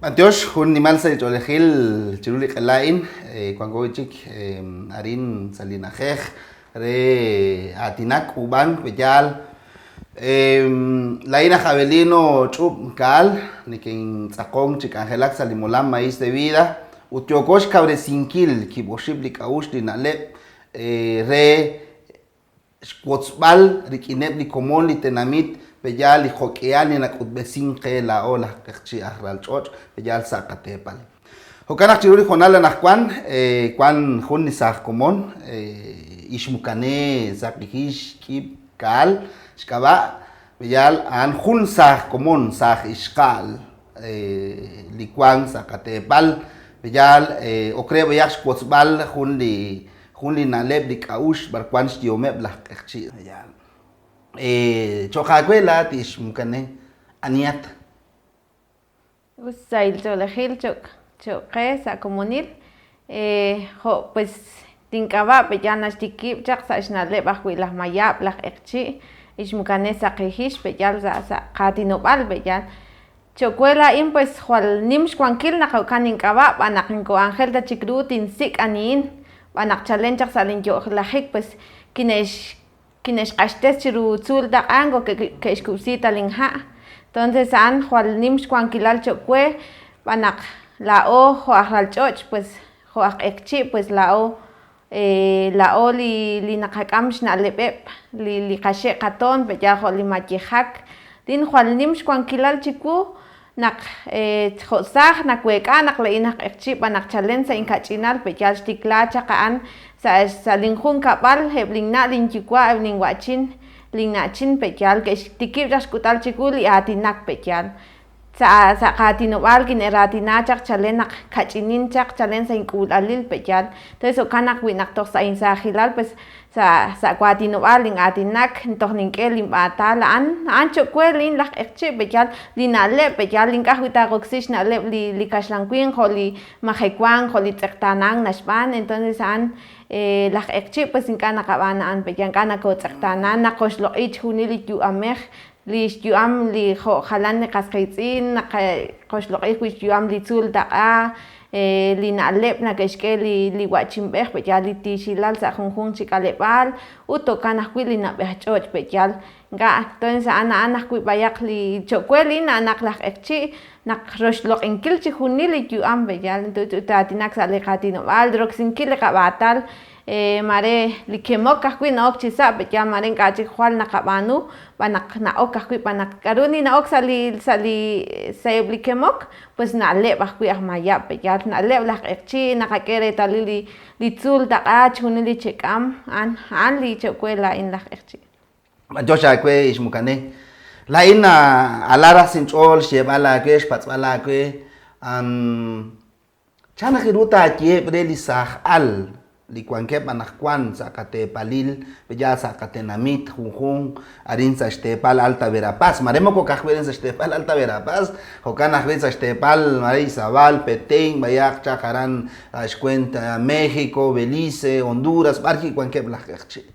Antioch, un animal se cholejil chiruli kalain, cuangoichik, arin salinajej, re atinak uban, peyal, laina javelino chup kal, ni quien tzakong chikangelak salimolam maíz de vida, utiokosh cabresinkil, kiboshibli kaushli nalep, re Schwarzball, rikinep li komon li tenamit, peyal li hokeal ni nakutbesin ke la ola kachchi ahral choch, peyal sakatepal. Hokanak chiruri honala nakwan, kwan hun ni sah komon, ishmukane sakihish kip kal, shkaba, peyal an hun sah komon sah ishkal, li kwan sakatepal, peyal okre beyak Schwarzball hun li naleb li kaush barkwan shtiomeb la kachchi yan chokakwela tish mukane aniat Usail cholejil choque sa comunil jo pues tinkaba peyan ashtikib chak sa ishnaleb ahwilah mayab lah ekchi ishmukane sa qihish peyal sa qatinobal peyan chokuela in pues jual nimsh kwankil nakaukanin kaba banakinko angel ta chikrutin sik anin banak challenge salin yo lajik pues kinesh qashtes chiru tzul da ango que escusita linha entonces an jual nimsh kwankilal chokwe banak la o joal choch pues joak ekchi pues la o li nakakamsh na lebeb li qashe qaton be ya joli machihak din jual nimsh kwankilal chiku nak khosah nak weka nak leinak ekchi banak chalen sa inkachinal peyal stikla chakaan sa linjun kapal heblingna linchikwa eblingwachin lingnachin peyal ke tikib raskutal chikuli atinak peyal sa qatinobal kineratina chak chalen nak kachinin chak chalen sa inkulalil peyal entonces okanak winak tok sa insajilal pues sa qatinobal ling atinak tok ninkel limbata an chokwelin lak ekchi peyal linale peyal linkahwita goxish nale li kashlanquin joli majekwan joli tsektanang nashban entonces an lak ekchi pues inkana kabana an peyal kana ko tsektanan nakoshlo ich hunili yu amej li yuam li jalan qasqaitzin qoshloqij wix yuam li tzul da'a li naleb nakeshke li wachimbej peyal li tixilal sa junjun chikalebal utokanaj wi li nab'ej ch'och peyal nga entonces ana wi bayak li chokweli anak laj ekchi nak roxloqinkil chi junil li yuam peyal entonces utatinak sa li qatinobal droxinkil qabatal mare likemok kahwi naok chisa peyal mare kachi jual nakabanu banak naok kahwi banak karuni naok sali sayeb likemok pues naleb kahwi ahmaya peyal naleb laj ekchi nakakere talili li tzul daqa chunili chekam an li chokwela in laj ekchi Josha kwe ishmukane la ina alara sinchol shebala kwe shpatzbala kwe chana khiruta tie breli sah al li kwanke banakwan sakate palil bella sakate namit junjun arin sa stepal alta verapaz maremo ko kahweren sa stepal alta verapaz hokana khwen sa stepal mari sabal petén bayak chakaran ashkuenta México Belice Honduras barki kwanke blakchi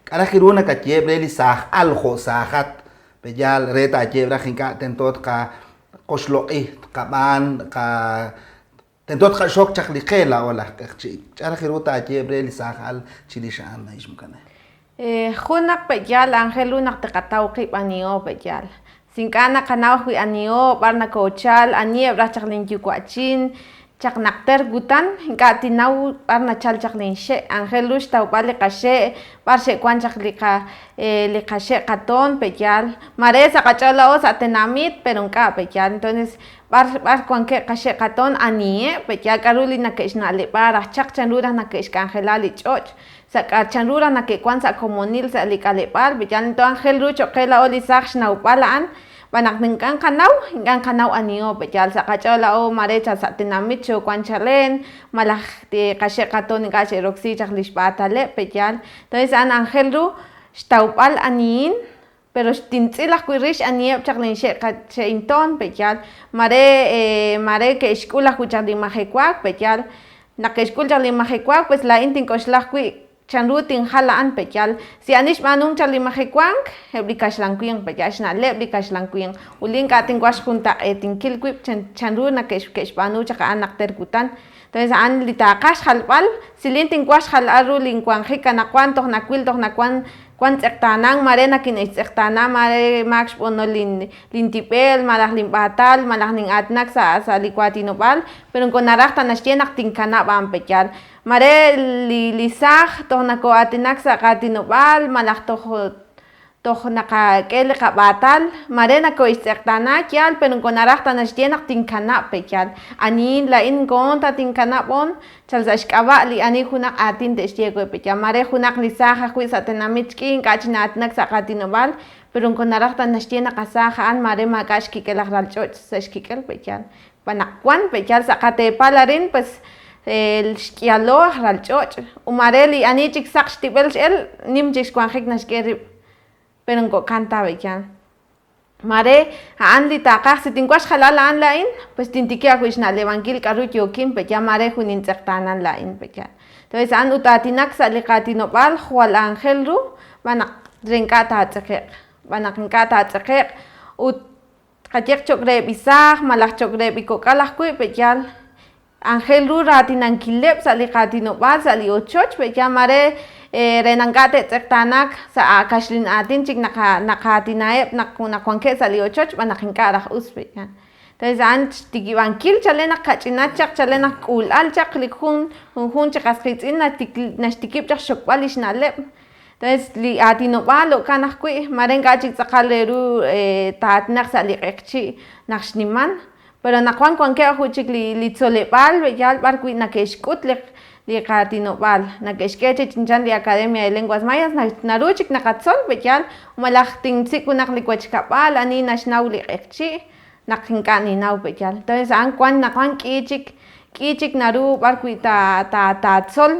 kana khiruna ka tiebre li sah aljo sahat bella reta tiebra khinka tentot ka qoshloqi qaban ka tentot khashok chakliqela wala kachik chara khiruta tiebre li sahal chilishan na ishmukane junak peyal angelunak taqatawqi anio peyal sinkana kanaw wi anio barna kochal aniebra chaklin yukwachin chaknakter gutan hinka tinaw barna chal chaklin she angelush tawpali qashe barshe kwan chaklika li qashe qaton peyal mare sa qachala os atenamit pero nka peyal entonces bar kwanke qashe qaton anie peyal karuli nakeshnale para chak chanura nakesh kangelali choch sa chanura nakekwan sa comunil sa likalebal peyal ento angel rucho qela oli sakhna upalaan banak ningkan kanaw anio peyal sa qachala o marecha sa tinamit cho kwanchalen malaj te qashe qaton qashe roxi chaklish batale peyal entonces an angel ru staupal anin pero tintzilaj kuirish anieb chaklin she inton peyal mare ke eskulaj kuchali majekwak peyal nakeshkul chali majekwak pues la intin koshlag kui chanrutin halaan pechal si anish manum chalimajekwang heblikash lankuing pechash na leblikash lankuing ulin katin wash junta etinkilkwip chanru na kesh panu chaka anak terkutan entonces an litakash halbal silintin wash halaru linkwang hikanakwang toh nakwan kwan tsektanang mare na kinaisektanang mare max pono lintipel malah limpatal malah ning atnak sa likwatinopal pero con narakta na stienak tinkana bam pechal mare lisaj toh nako atinak sa katinopal malah toh nakakele kabatal mare nako isektana kyal pero con narakta na stienak tinkana pechal anin la in konta tinkana bon chalzash kaba li ani hunak atin te stiego pechal mare hunak lisaja huisa tenamichkin kachinatnak sa katinopal pero con narakta na stienak kasaja an mare magash kikelak ralchoch sa skikel pechal panakwan pechal sa katepalarin pues el shkialo ralchoch umareli ani chik saksh tibel el nim chik kwanjik nashkerib pero ngo canta pechal mare an li takaj si tinkwash halal an lain pues tintikia kuish na levangil karut yokin pechal mare hunin tsektanan lain pechal entonces an utatinak sa likatinopal hual angel ru banak renkata tsekek ut kajek chokre bisaj malak chokre bikokalaj kuy pechal angel ru ratinan kilep sa likatinopal sa li ochoch pechal mare renangate tsektanak sa akashlin atin chik nakatinaep nakwanke sa li ochoch banakinkaraj uspe entonces an tikibankil chale nakachinachak chale nakulal chak likhun chakaskitzin nashtikip chak shokbal ishnalep entonces li atinopal o kanajkuy marenka chik tsakaleru tatnak sa liqekchi nakshniman pero nakwan kwanke ajuchik li tzolepal beyal barkuy nakeshkut liqatinopal nakeshkeche chinchan li Academia de Lenguas Mayas naruchik nakatzol beyal umalaj tintzikunak likwachkapal ani nashnaw liqekchi nakinkaninaw beyal entonces an kwan nakwan k'ichik naru barkuy tatzol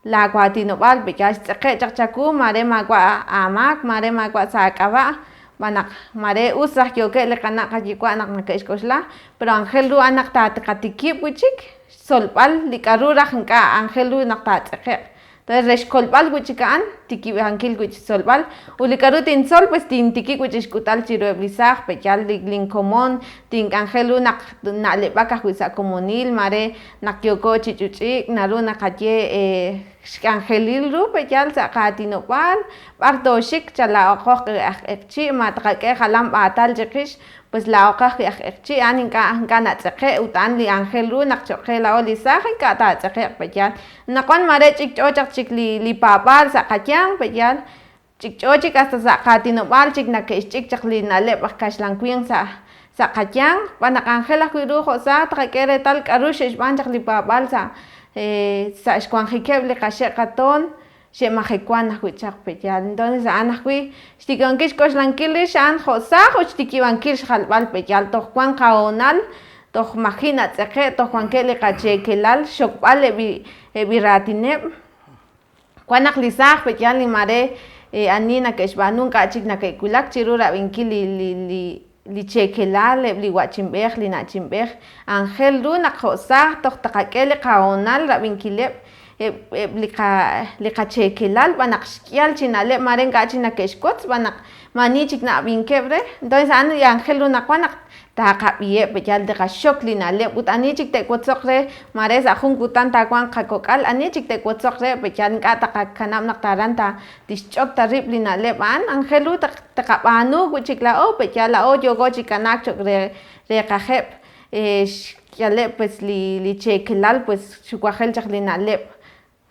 la guatinopal beyal tz'eqe chaqchaku mare magua amak mare magua sak'aba banak mare usaj yoke leqanak yikwa anak nakeshkoshla pero angel ru anak tatikip wichik solpal likaruraj nka angel ru nak tatz'eqe entonces rexkolpal wichikan tikibankil wich solpal ulikaru tin sol pues tintikik wichishkutal chirueblisaj pechal linkomon tin angel ru nak nalebakaj wisa comunil mare nakyoko chichuchik naru nakaye angelil ru pechal sa katinopal bartoshik chala oqoj ekchi matqake halam batal chiqish pues la oqaj ekchi aninka natz'eqe utan li angel ru nakchoqe la olisaj ka tatz'eqe pechal nakwan mare chikchochak chik li papal sa qachyan pechal chikchochik hasta sa katinopal chik nakeshchik chak li naleb kashlankuin sa qachyan banak angel ajwiru josa taqakere tal karush ishban chak li papal sa xkuanjikeb liqaxe qaton xemajekwan ajwichaq pechal entonces an ajwi xtikankix koxlankil xan josaj o xtikibankil xjalb'al pechal toj kwan qaonal toj majin atz'eqe toj kwanke liqachekelal xokb'al ebi ratineb kwan aqlisaj pechal ni mare ani nakexb'anun k'achik nakekulak chiru rab'inkil li chekelal li wachimbej li nachimbej angel ru nakjosaj toj taqake li qaonal rab'inkileb liqachekelal banak xkyal chinaleb maren k'achik nakexkotz banak mani chik nab'inkebre entonces an angel ru nakwan taqab'iyeb pechal tiqaxok li naleb ut ani chik te'kotzoq re mare sa jun kutan takwan qakok'al ani chik te'kotzoq re pechal nk'a taqakanab naqtaran tixch'op tarib li naleb an angel ru taqab'anu wichik la o pechal la o yogo chikanak chok re qajeb xkyaleb pues li chekelal pues xukwajel chak li naleb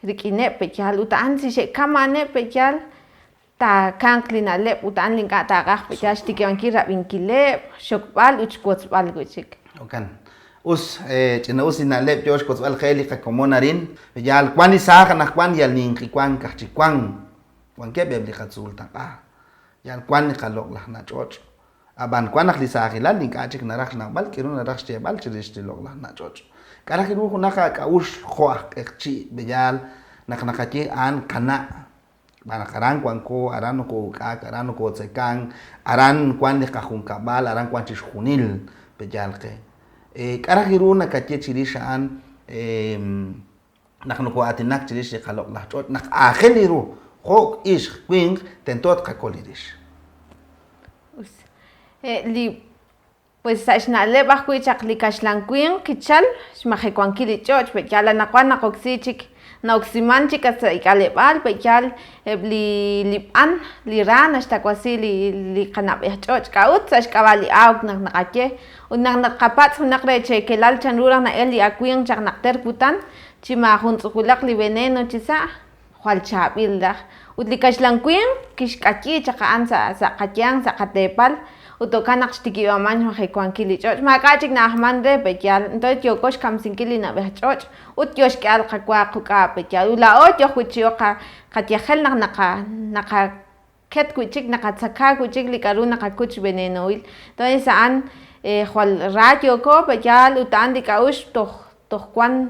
rik'ineb pechal ut an si xe'kamaneb pechal ta kank li naleb utan linka taqaj pechal xtikibankil rab'inkileb xokb'al uchkotzb'al wichik okan ch'ina inaleb yo xkotzb'al jeli qakomon arin pechal kwan isaj anaj kwan yal ninqikwan kajchikwan kwankeb ebli qatzul taqaj yal kwan qaloqlaj nach'och' aban kwan ajlisajilal link'achik naraj naqb'al k'irun naraj xcheb'al chirix xtiloqlaj nach'och' k'araj kirun junaj ak'a'ux jo'aj q'eqchi' b'eyal naqnaqachij an qana' aran kwanko aran ko uk'ak aran ko tzekan aran kwan liqajunkab'al aran kwan chixjunil pechal qe k'araj kirun nakachej chirix an Nahnu ko atinak chirish qalok la chot nak ajeliru hok ish queen tentot qakolirish li pues saxnale bajkuy chaqli kaxlankuin kichal xmajekuankili choch peyal anaqwan naqoksichik naoksimanchik hasta ikaleb'al peyal li b'an li ran hasta kwasi li qanab'ej choch kaut saxk'ab'a li awk naqnaqache naqnaqapatz naq re che kelal chanruraj na'el li akwin chaq naqter putan chima juntz'ukulaq li veneno chisa jwal chab'il laj ut li kaxlankuin kixk'aki chaqa'an sa qatian sa qatepal utokan naqxtikiwamach majekuankili ch'och mak'achik najman re peyal entonces tyokox kamsinkili nab'ej ch'och ut yoxk'al qakwa quk'a peyal ula'ot yojwichiw qatyajel naqa ket kuchik naqatzaka kuchik li k'aru naqakuch venenowil entonces sa'an jwal rat yoko peyal utan li k'a'ux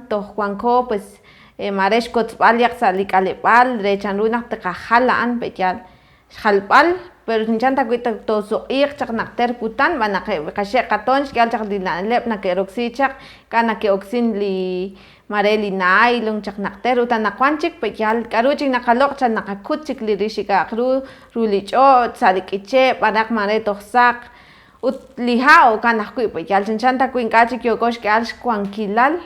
tojkuanko pues marex kotzb'al yaq sa li k'aleb'al re chanru naq tiqajal la'an peyal xjalb'al pero nichan takwit tosoq'iq chaq naqter putan va qaxe' qaton xk'al chaq li na'leb' nake'roksi chaq ka nake'oksin li mare li nylon chaq naqter utan naqwan chik peyal k'aru chik naqaloq' cha naqakut chik li rix ika'aqru ruu' li ch'och sa li k'iche' b'araq mare toj saq ut li ja' o kan ajk'ui peyal chinchan takwin k'a chik yokox k'al xkuankilal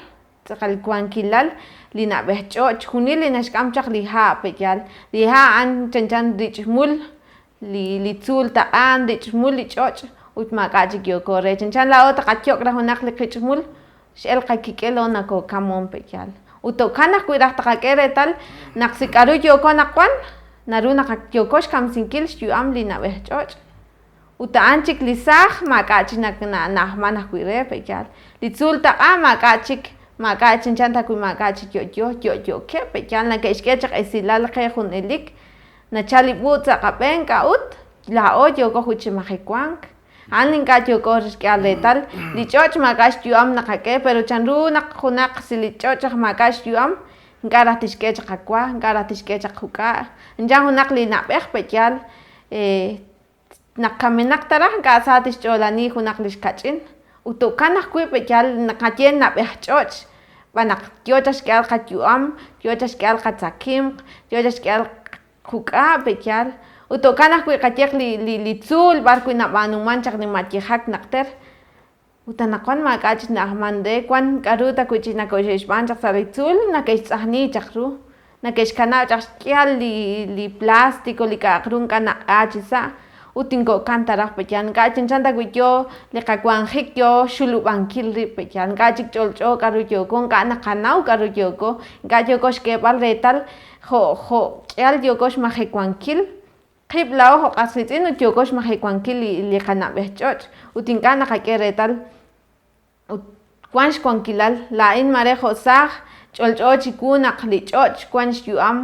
tz'aqal kuankilal li nab'ej ch'och junil li naxk'am chaq li ja' peyal li ja' an chinchan rich'mul li tzul taq'an rich'mul li ch'och ut mak'achik yoko re chinchan la'ot taqatyok raj wunaq li qich'mul x'el qakik'el lon nakokamon peyal utokan ajk'ui raj taqak'e re tal naq si k'aru yoko naqwan naru naqayokox kamsinkil xyu'am li nab'ej ch'och uta'an chik li saj mak'achik najman ajk'ui re peyal li tzul taq'an mak'achik chinchan takwin mak'achik yo'yoke peyal nake'xk'e chaq esilal qe jun ilik nachal li b'ut sa q'ab'en k'a'ut la'ot yokoj wichi majekuank an link'at yokoj xk'al re tal li ch'och mak'ax xyu'am naqak'e pero chanru naq junaq si li ch'och mak'ax xyu'am nk'aj raj tixk'e chaq qakwa nk'aj raj tixk'e chaq quk'a inchan junaq li nab'ej peyal naq kaminaq taraj nk'asat xch'olani junaq li xkach'in utokan ajk'ui peyal naqaye nab'ej ch'och va naq tyoch xk'al qatyu'am tyoch xk'al qatzakimq tyoch xk'al quk'a peyal utokan ajk'ui qatyaq li tzul b'ark'ui nab'anuman chaq nimatyijak naqter utan naqwan mak'achik najman re kuan k'aru takwin chik nakoxexb'an chaq sa ri tzul nake'xtz'ajnii chaq ru nake'xkanab' chaq xk'yal li plástico li k'aqru nk'aj naq'aa chisa ut tinko'kan taraj peyal nk'aj chinchan takwin yo li qakuanjik yo xulub'ankil riib' peyal nk'aj chik ch'olch'o k'aru yoko nk'aj naqanaw k'aru yoko nk'aj yoko xk'eb'al re tal jo' k'yal yokox majekuankil qib' la'oj o q'as ritz'in ut yokox majekuankil li qanab'ej ch'och ut ink'aj naqak'e re tal kuan xkuankilal la'in mare jo'saj ch'olch'o chikuu naq li ch'och kuan xyu'am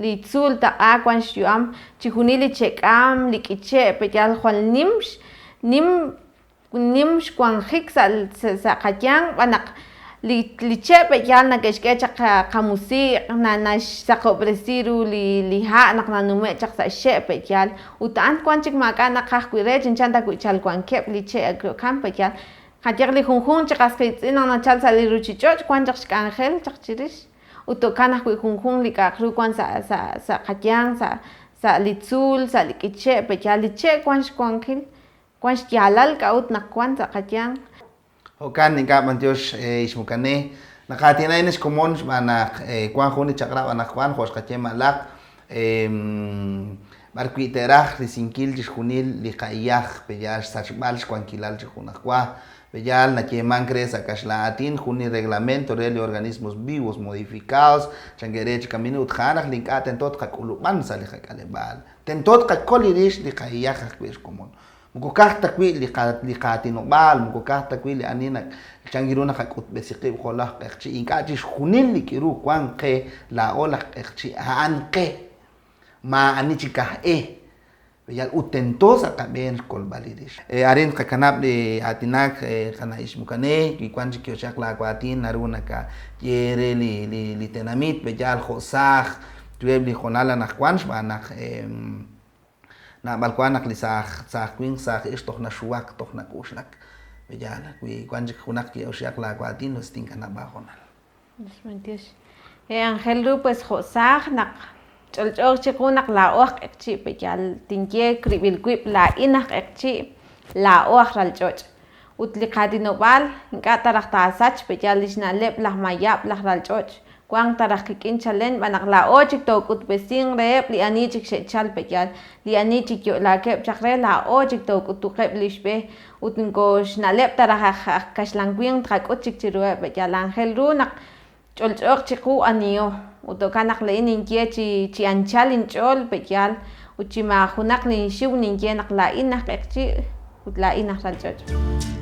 li tzul taq'a kuan xyu'am chijunil li chek'am li k'iche' peyal jwal nim xkuanjik sa qatian va naq li che' peyal nake'xk'e chaq qamusiq naxsaqob'resi ruu' li ja' naq nanume' chaq sa xe' peyal uta'an kuan chik mak'aj naqaj k'ui re chinchan takwin chalkuankeb' li che' ak'okan peyal qatyaq li junjun chi q'as qitz'in naq nachal sa li ruchich'och kuan chaq xk'anjel chaq chirix utokan ajk'ui junjun li k'aqru kuan sa qatian sa li tzul sa li k'iche' peyal li che' kuan xkuankil kuan xyalal k'a'ut naq kuan sa qatian Hokan nink'ab' antyox ixmukanej naqatinay nexkomon xb'anaq kuan jun nichaq'ra b'anaq kuan jo'xqache' ma'laq b'ark'ui teraj risinkil chixjunil li qa'yaj peyal xsachb'al xkuankilal chi jun aqwa peyal nakiemank re sa kaxla'atin jun reglamento re li organismos vivos modificados chank'ere chikamini utjanaj link'aj tentot qak'ulub'an sa li qak'aleb'al tentot qakolirix li qa'yaj ajk'ui xkomon mukukaj takwii li qatinob'al mukukaj takwii li aninak chankiru naqak'utb'esi qiib' jolaj q'eqchi' ink'aj chixjunil li k'iru kuan qe la'ol laj q'eqchi' ja'an qe ma ani chikaj peyal utento sa q'ab'en xkolb'alirix arin qakanab' li atinak qana ixmukanej y kuan chikyoxaq la akwatin naru nakaye re li tenamit peyal jo'saj tweb' li jonal anaqkuan xb'anaq nab'al kuan naq li saj kwin saj ix toj naxuwak toj nak'uxlak peyal kuan chik junaq kyoxaq la akwatin los tinkanab' jonal Angel ru pues josaj nak ch'olch'ok chiku nak la'oj q'eqchi' peyal tinye kribilkwib la'inaj q'eqchi' la'oj ralch'och' ut li qatinob'al ink'a' taraj tasach peyal ixna'leb' laj mayab' laj ralch'och' kuan taraj kik'in chalen b'anaq la'oj chik tok'ut vecin reb' li anit chik xe'chal peyal li anit chik yo'lakeb' chaqre la'oj chik tok'utuqeb' li xb'ej ut ink'ox na'leb' taraj aj kaxlanwin qak'ut chik chiruwe' peyal angel ru naq ch'olch'ok chiqu aniyoj ut oka naq la'i ninye chi anchal inch'ol peyal ut chi majunaq ninxiw ninye naq la'inaj q'eqchi' ut la'inaj ralch'och'.